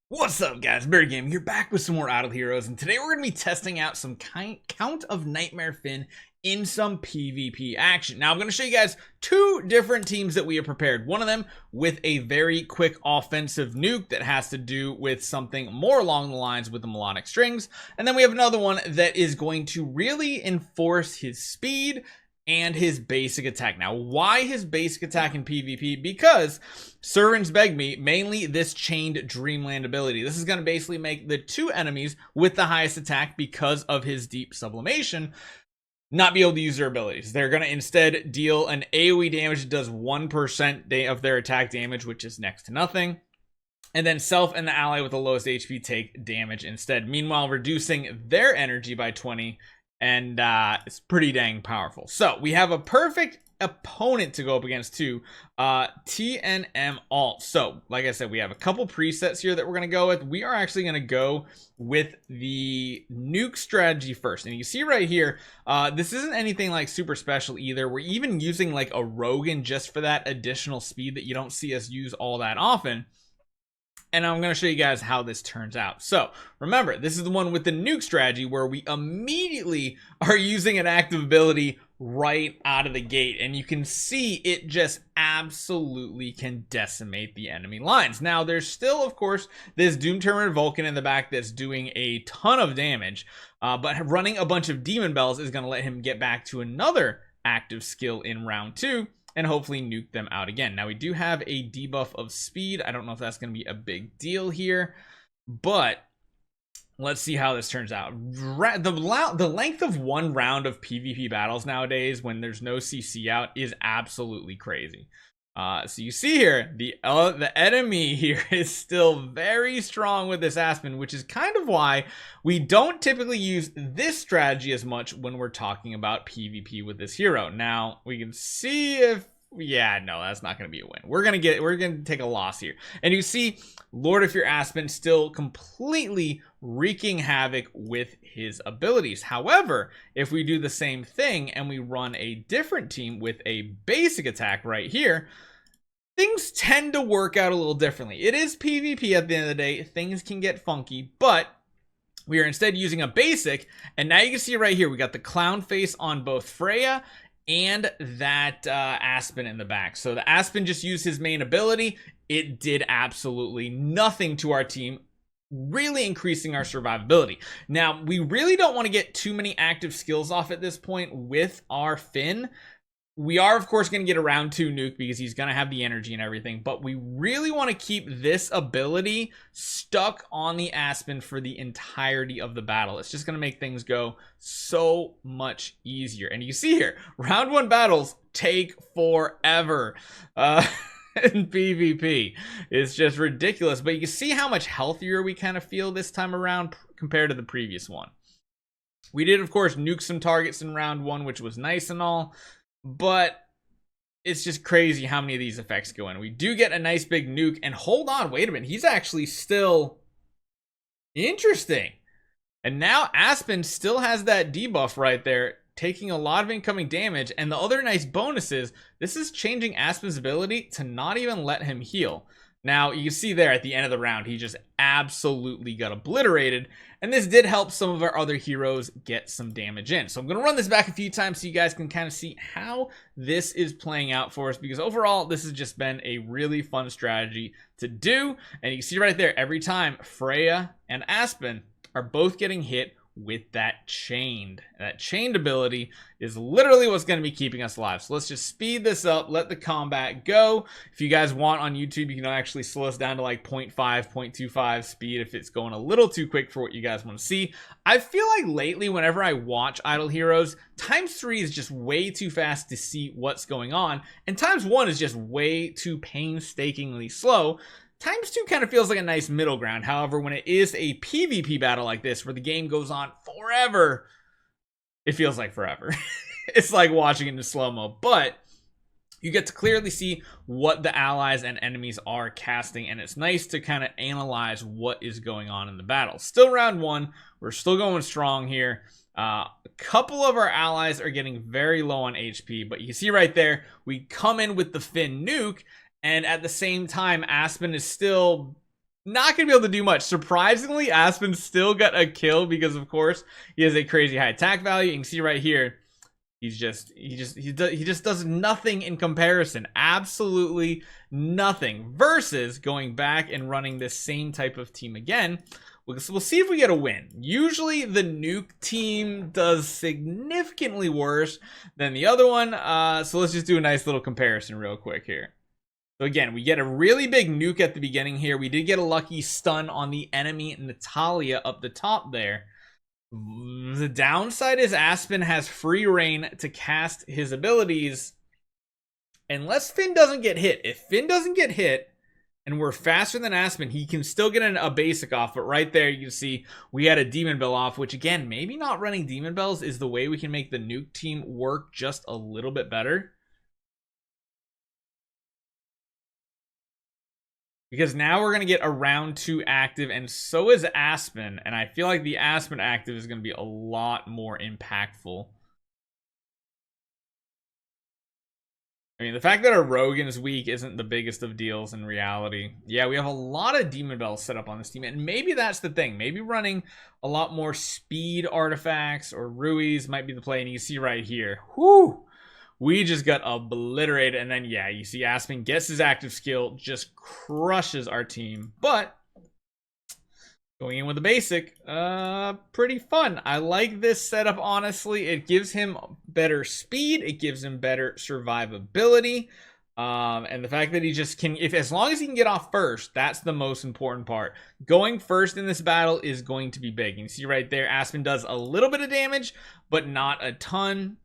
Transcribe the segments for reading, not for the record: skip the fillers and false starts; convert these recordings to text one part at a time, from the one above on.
What's up guys, Barry Gaming here, back with some more Idle Heroes, and today we're going to be testing out some Count of Nightmare Finn in some PvP action. Now I'm going to show you guys two different teams that we have prepared. One of them with a very quick offensive nuke that has to do with something more along the lines with the melodic strings, and then we have another one that is going to really enforce his speed and his basic attack. Now, why his basic attack in PvP? Because servants beg me, mainly this chained Dreamland ability. This is going to basically make the two enemies with the highest attack, because of his deep sublimation, not be able to use their abilities. They're going to instead deal an AoE damage that does 1% of their attack damage, which is next to nothing. And then self and the ally with the lowest HP take damage instead. Meanwhile, reducing their energy by 20, and it's pretty dang powerful. So we have a perfect opponent to go up against too, TNM alt. So like I said, we have a couple presets here that we're going to go with. We are actually going to go with the nuke strategy first, and you see right here, this isn't anything like super special either. We're even using like a Rogan just for that additional speed that you don't see us use all that often. And I'm going to show you guys how this turns out. So remember, this is the one with the nuke strategy where we immediately are using an active ability right out of the gate. And you can see it just absolutely can decimate the enemy lines. Now, there's still, of course, this Doom Terminator Vulcan in the back that's doing a ton of damage. But running a bunch of Demon Bells is going to let him get back to another active skill in round 2. And hopefully nuke them out again. Now we do have a debuff of speed. I don't know if that's going to be a big deal here, but let's see how this turns out. The length of one round of PvP battles nowadays, when there's no CC out, is absolutely crazy. So you see here, the enemy here is still very strong with this Aspen, which is kind of why we don't typically use this strategy as much when we're talking about PvP with this hero. Now we can see if, yeah, no, that's not going to be a win. We're going to take a loss here. And you see Lord of Fear Aspen still completely wreaking havoc with his abilities. However, if we do the same thing and we run a different team with a basic attack right here, things tend to work out a little differently. It is PvP at the end of the day. Things can get funky, but we are instead using a basic. And now you can see right here, we got the clown face on both Freya and that Aspen in the back. So the Aspen just used his main ability. It did absolutely nothing to our team, really increasing our survivability. Now, we really don't want to get too many active skills off at this point with our Finn. We are, of course, going to get a round 2 nuke because he's going to have the energy and everything, but we really want to keep this ability stuck on the Aspen for the entirety of the battle. It's just going to make things go so much easier. And you see here, round 1 battles take forever. In PvP. It's just ridiculous, but you can see how much healthier we kind of feel this time around compared to the previous one. We did, of course, nuke some targets in round 1, which was nice and all, but it's just crazy how many of these effects go in. We do get a nice big nuke, and hold on, wait a minute, he's actually still interesting. And now Aspen still has that debuff right there, taking a lot of incoming damage. And the other nice bonus is this is changing Aspen's ability to not even let him heal. Now you see there at the end of the round, he just absolutely got obliterated, and this did help some of our other heroes get some damage in. So I'm going to run this back a few times so you guys can kind of see how this is playing out for us, because overall this has just been a really fun strategy to do. And you see right there, every time Freya and Aspen are both getting hit with that chained ability is literally what's going to be keeping us alive. So let's just speed this up, let the combat go. If you guys want on YouTube, you can actually slow us down to like 0.5, 0.25 speed if it's going a little too quick for what you guys want to see. I feel like lately, whenever I watch Idle Heroes, ×3 is just way too fast to see what's going on, and ×1 is just way too painstakingly slow. ×2 kind of feels like a nice middle ground. However, when it is a PvP battle like this, where the game goes on forever, it feels like forever. It's like watching it in slow-mo, but you get to clearly see what the allies and enemies are casting, and it's nice to kind of analyze what is going on in the battle. Still round 1. We're still going strong here. A couple of our allies are getting very low on HP, but you can see right there, we come in with the Finn nuke, and at the same time, Aspen is still not going to be able to do much. Surprisingly, Aspen still got a kill because, of course, he has a crazy high attack value. You can see right here, he just does nothing in comparison. Absolutely nothing. Versus going back and running this same type of team again. We'll see if we get a win. Usually the nuke team does significantly worse than the other one. So let's just do a nice little comparison real quick here. So again, we get a really big nuke at the beginning here. We did get a lucky stun on the enemy Natalia up the top there. The downside is Aspen has free reign to cast his abilities unless Finn doesn't get hit. If Finn doesn't get hit and we're faster than Aspen, he can still get a basic off. But right there, you can see we had a Demon Bell off, which again, maybe not running Demon Bells is the way we can make the nuke team work just a little bit better. Because now we're going to get a round 2 active, and so is Aspen. And I feel like the Aspen active is going to be a lot more impactful. I mean, the fact that our Rogan is weak isn't the biggest of deals in reality. Yeah, we have a lot of Demon Bells set up on this team, and maybe that's the thing. Maybe running a lot more speed artifacts or Ruiz might be the play, and you see right here. Whoo! We just got obliterated, and then, yeah, you see Aspen gets his active skill, just crushes our team. But going in with a basic, pretty fun. I like this setup, honestly. It gives him better speed. It gives him better survivability. And the fact that he just can, as long as he can get off first, that's the most important part. Going first in this battle is going to be big. You see right there, Aspen does a little bit of damage, but not a ton.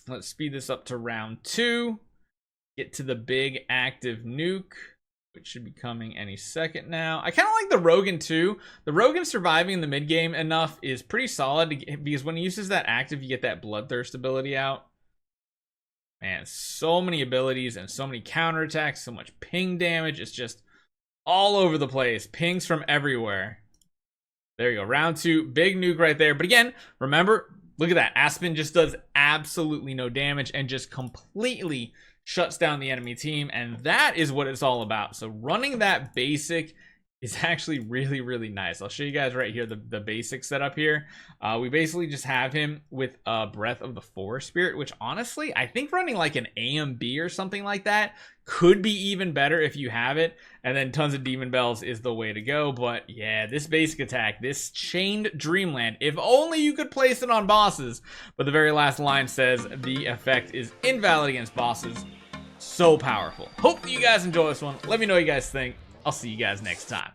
Let's speed this up to round 2. Get to the big active nuke, which should be coming any second now. I kind of like the Rogan too. The Rogan surviving in the mid game enough is pretty solid because when he uses that active, you get that Bloodthirst ability out. Man, so many abilities and so many counterattacks, so much ping damage. It's just all over the place. Pings from everywhere. There you go. Round 2. Big nuke right there. But again, remember, look at that. Aspen just does absolutely no damage and just completely shuts down the enemy team. And that is what it's all about. So running that basic is actually really, really nice. I'll show you guys right here the basic setup here. We basically just have him with Breath of the Forest Spirit, which honestly, I think running like an AMB or something like that could be even better if you have it. And then tons of Demon Bells is the way to go. But yeah, this basic attack, this Chained Dreamland, if only you could place it on bosses. But the very last line says the effect is invalid against bosses. So powerful. Hope you guys enjoy this one. Let me know what you guys think. I'll see you guys next time.